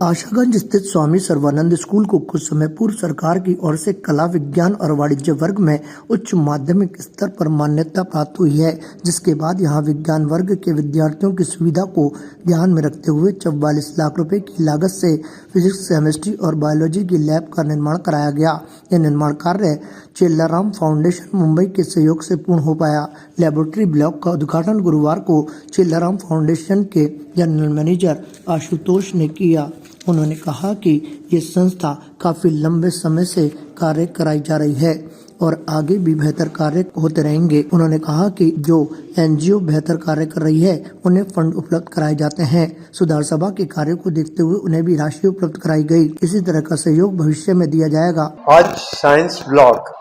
आशागंज स्थित स्वामी सर्वानंद स्कूल को कुछ समय पूर्व सरकार की ओर से कला, विज्ञान और वाणिज्य वर्ग में उच्च माध्यमिक स्तर पर मान्यता प्राप्त हुई है, जिसके बाद यहां विज्ञान वर्ग के विद्यार्थियों की सुविधा को ध्यान में रखते हुए 44 लाख रुपए की लागत से फिजिक्स, केमिस्ट्री और बायोलॉजी की लैब का निर्माण कराया गया। यह निर्माण कार्य चेल्लाराम फाउंडेशन मुंबई के सहयोग से पूर्ण हो पाया। लेबोरेटरी ब्लॉक का उद्घाटन गुरुवार को चेल्लाराम फाउंडेशन के जनरल मैनेजर आशुतोष ने किया। उन्होंने कहा कि ये संस्था काफी लंबे समय से कार्य कराई जा रही है और आगे भी बेहतर कार्य होते रहेंगे। उन्होंने कहा कि जो एनजीओ बेहतर कार्य कर रही है उन्हें फंड उपलब्ध कराए जाते हैं। सुधार सभा के कार्य को देखते हुए उन्हें भी राशि उपलब्ध कराई गई। इसी तरह का सहयोग भविष्य में दिया जाएगा। आज साइंस ब्लॉक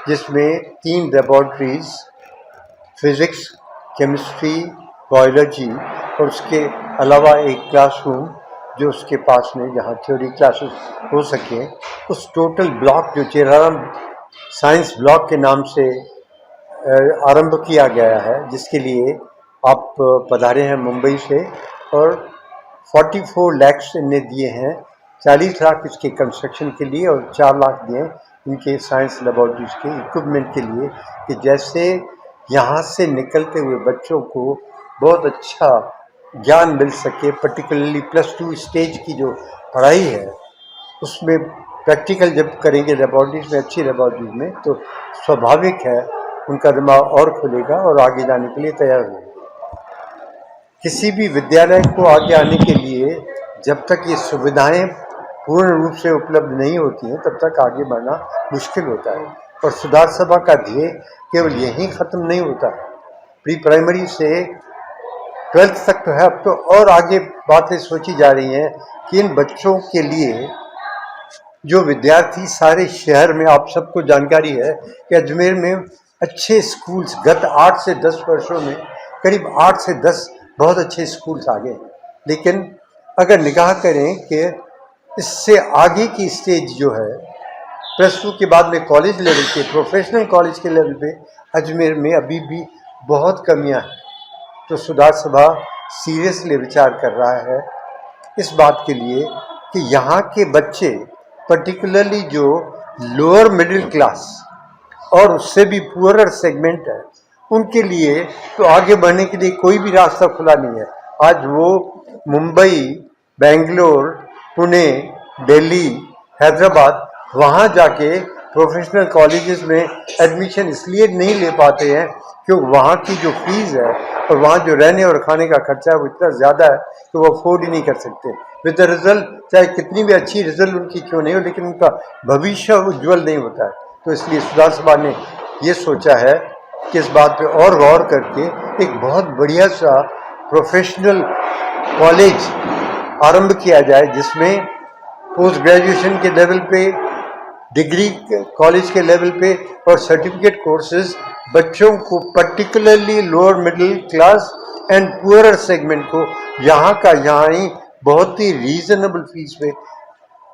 जिसमें 3 लेबोरेटरीज फिजिक्स, केमिस्ट्री, बायोलॉजी और उसके अलावा एक क्लासरूम जो उसके पास में जहाँ थ्योरी क्लासेस हो सके, उस टोटल ब्लॉक जो चेल्लाराम साइंस ब्लॉक के नाम से आरंभ किया गया है, जिसके लिए आप पधारे हैं मुंबई से और 44 लाख इन्हें दिए हैं। 40 लाख इसके कंस्ट्रक्शन के लिए और 4 लाख दिए इनके साइंस लेबोरेटरीज के इक्विपमेंट के लिए, कि जैसे यहाँ से निकलते हुए बच्चों को बहुत अच्छा ज्ञान मिल सके। पर्टिकुलरली +2 स्टेज की जो पढ़ाई है उसमें प्रैक्टिकल जब करेंगे लेबोरेटरीज में, अच्छी लेबोरेटरीज में, तो स्वाभाविक है उनका दिमाग और खुलेगा और आगे जाने के लिए तैयार होगा। किसी भी विद्यालय को आगे आने के लिए जब तक ये सुविधाएं पूर्ण रूप से उपलब्ध नहीं होती हैं तब तक आगे बढ़ना मुश्किल होता है। और सुधार सभा का ध्येय केवल यहीं ख़त्म नहीं होता है। प्री प्राइमरी से 12th तक तो है, अब तो और आगे बातें सोची जा रही हैं कि इन बच्चों के लिए जो विद्यार्थी सारे शहर में, आप सबको जानकारी है कि अजमेर में अच्छे स्कूल्स गत 8 से 10 वर्षों में करीब 8 से 10 बहुत अच्छे स्कूल्स आ गए। लेकिन अगर निगाह करें कि इससे आगे की स्टेज जो है +2 के बाद में कॉलेज लेवल के, प्रोफेशनल कॉलेज के लेवल पे अजमेर में अभी भी बहुत कमियां हैं। तो सुधार सभा सीरियसली विचार कर रहा है इस बात के लिए कि यहाँ के बच्चे, पर्टिकुलरली जो लोअर मिडिल क्लास और उससे भी पुअरर सेगमेंट है, उनके लिए तो आगे बढ़ने के लिए कोई भी रास्ता खुला नहीं है। आज वो मुंबई, बेंगलोर, पुणे, दिल्ली, हैदराबाद, वहाँ जाके प्रोफेशनल कॉलेजेस में एडमिशन इसलिए नहीं ले पाते हैं क्योंकि वहाँ की जो फीस है और वहाँ जो रहने और खाने का खर्चा है वो इतना ज़्यादा है कि वो अफोर्ड ही नहीं कर सकते। विद द रिजल्ट, चाहे कितनी भी अच्छी रिजल्ट उनकी क्यों नहीं हो, लेकिन उनका भविष्य उज्ज्वल नहीं होता है। तो इसलिए सुधार सभा ने ये सोचा है कि इस बात पे और गौर करके एक बहुत बढ़िया सा प्रोफेशनल कॉलेज आरंभ किया जाए, जिसमें पोस्ट ग्रेजुएशन के लेवल पे, डिग्री कॉलेज के लेवल पे और सर्टिफिकेट कोर्सेज बच्चों को, particularly lower middle class and poorer segment को यहाँ का यहाँ ही बहुत ही रीजनेबल फीस पे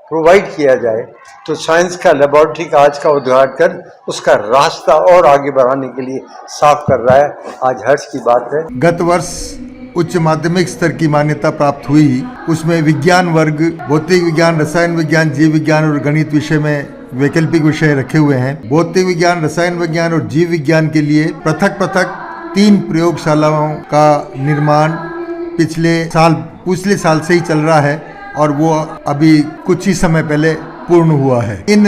प्रोवाइड किया जाए। तो साइंस का लेबोरेटरी का आज का उद्घाटन उसका रास्ता और आगे बढ़ाने के लिए साफ कर रहा है। आज हर्ष की बात है। गत वर्ष उच्च माध्यमिक स्तर की मान्यता प्राप्त हुई, उसमें विज्ञान वर्ग, भौतिक विज्ञान, रसायन विज्ञान, जीव विज्ञान और गणित विषय में वैकल्पिक विषय रखे हुए हैं। भौतिक विज्ञान, रसायन विज्ञान और जीव विज्ञान के लिए पृथक 3 प्रयोगशालाओं का निर्माण पिछले साल से ही चल रहा है और वो अभी कुछ ही समय पहले पूर्ण हुआ है। इन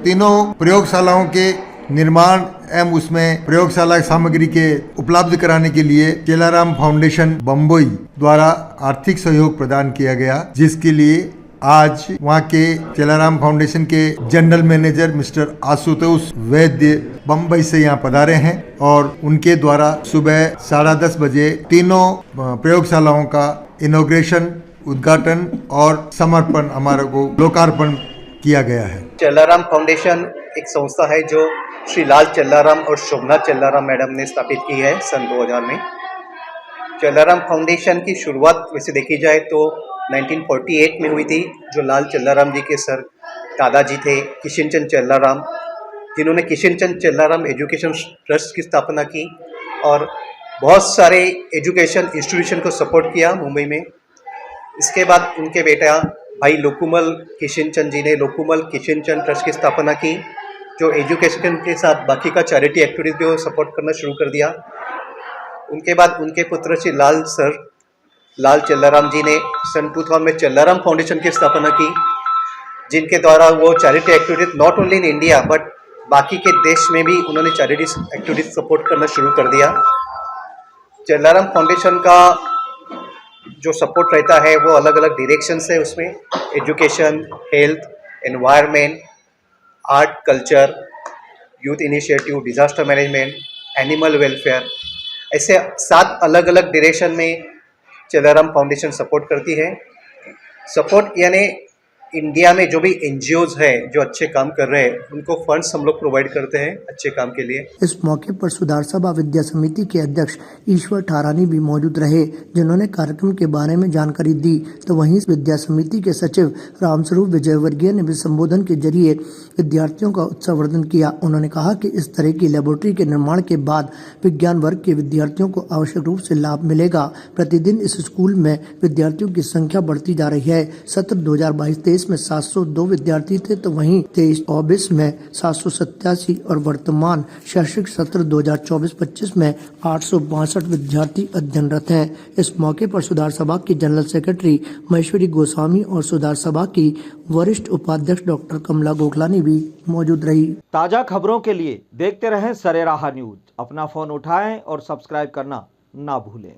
तीनों प्रयोगशालाओं के निर्माण एवं उसमें प्रयोगशाला सामग्री के उपलब्ध कराने के लिए चेल्लाराम फाउंडेशन बम्बई द्वारा आर्थिक सहयोग प्रदान किया गया, जिसके लिए आज वहाँ के चेल्लाराम फाउंडेशन के जनरल मैनेजर मिस्टर आशुतोष वैद्य बम्बई से यहाँ पधारे हैं और उनके द्वारा सुबह 10:30 बजे तीनों प्रयोगशालाओं का इनॉग्रेशन, उद्घाटन और समर्पण, हमारे को लोकार्पण किया गया है। चेल्लाराम फाउंडेशन एक संस्था है जो श्री लाल चेल्लाराम और शोभना चेल्लाराम मैडम ने स्थापित की है सन 2000 में। चेल्लाराम फाउंडेशन की शुरुआत वैसे देखी जाए तो 1948 में हुई थी, जो लाल चेल्लाराम जी के सर दादाजी थे किशन चंद चेल्लाराम, जिन्होंने किशन चंद चेल्लाराम एजुकेशन ट्रस्ट की स्थापना की और बहुत सारे एजुकेशन इंस्टीट्यूशन को सपोर्ट किया मुंबई में। इसके बाद उनके बेटा भाई लोकुमल किशन चंद जी ने लोकुमल किशन चंद ट्रस्ट की स्थापना की, जो एजुकेशन के साथ बाकी का चैरिटी एक्टिविटीज भी वो सपोर्ट करना शुरू कर दिया। उनके बाद उनके पुत्र श्री लाल चल्लाराम जी ने सन 2000 में चल्लाराम फाउंडेशन की स्थापना की, जिनके द्वारा वो charity activities not only in India but बाकी के देश में भी उन्होंने चैरिटी एक्टिविटीज सपोर्ट करना शुरू कर दिया। चल्लाराम फाउंडेशन का जो सपोर्ट रहता है वो अलग अलग डायरेक्शंस है, उसमें education, health, environment, art culture, youth initiative, disaster management, animal welfare, ऐसे 7 अलग अलग डायरेक्शन में चल्लाराम फाउंडेशन सपोर्ट करती है। सपोर्ट यानी इंडिया में जो भी एनजीओज है जो अच्छे काम कर रहे हैं उनको फंड्स हम लोग प्रोवाइड करते हैं अच्छे काम के लिए। इस मौके पर सुधार सभा विद्या समिति के अध्यक्ष ईश्वर ठारानी भी मौजूद रहे, जिन्होंने कार्यक्रम के बारे में जानकारी दी। तो वहीं विद्या समिति के सचिव रामस्वरूप विजयवर्गीय ने भी संबोधन के जरिए विद्यार्थियों का उत्साहवर्धन किया। उन्होंने कहा कि इस तरह की लेबोरेटरी के निर्माण के बाद विज्ञान वर्ग के विद्यार्थियों को आवश्यक रूप से लाभ मिलेगा। प्रतिदिन इस स्कूल में विद्यार्थियों की संख्या बढ़ती जा रही है। सत्र 2022-23 में 702 विद्यार्थी थे, तो वहीं 23-24 में 787 और वर्तमान शैक्षिक सत्र 2024-25 में 862 विद्यार्थी अध्ययनरत हैं। इस मौके पर सुधार सभा की जनरल सेक्रेटरी महेश्वरी गोस्वामी और सुधार सभा की वरिष्ठ उपाध्यक्ष डॉक्टर कमला गोखलानी भी मौजूद रही। ताजा खबरों के लिए देखते रहें सरेराह न्यूज। अपना फोन उठाएं और सब्सक्राइब करना ना भूलें।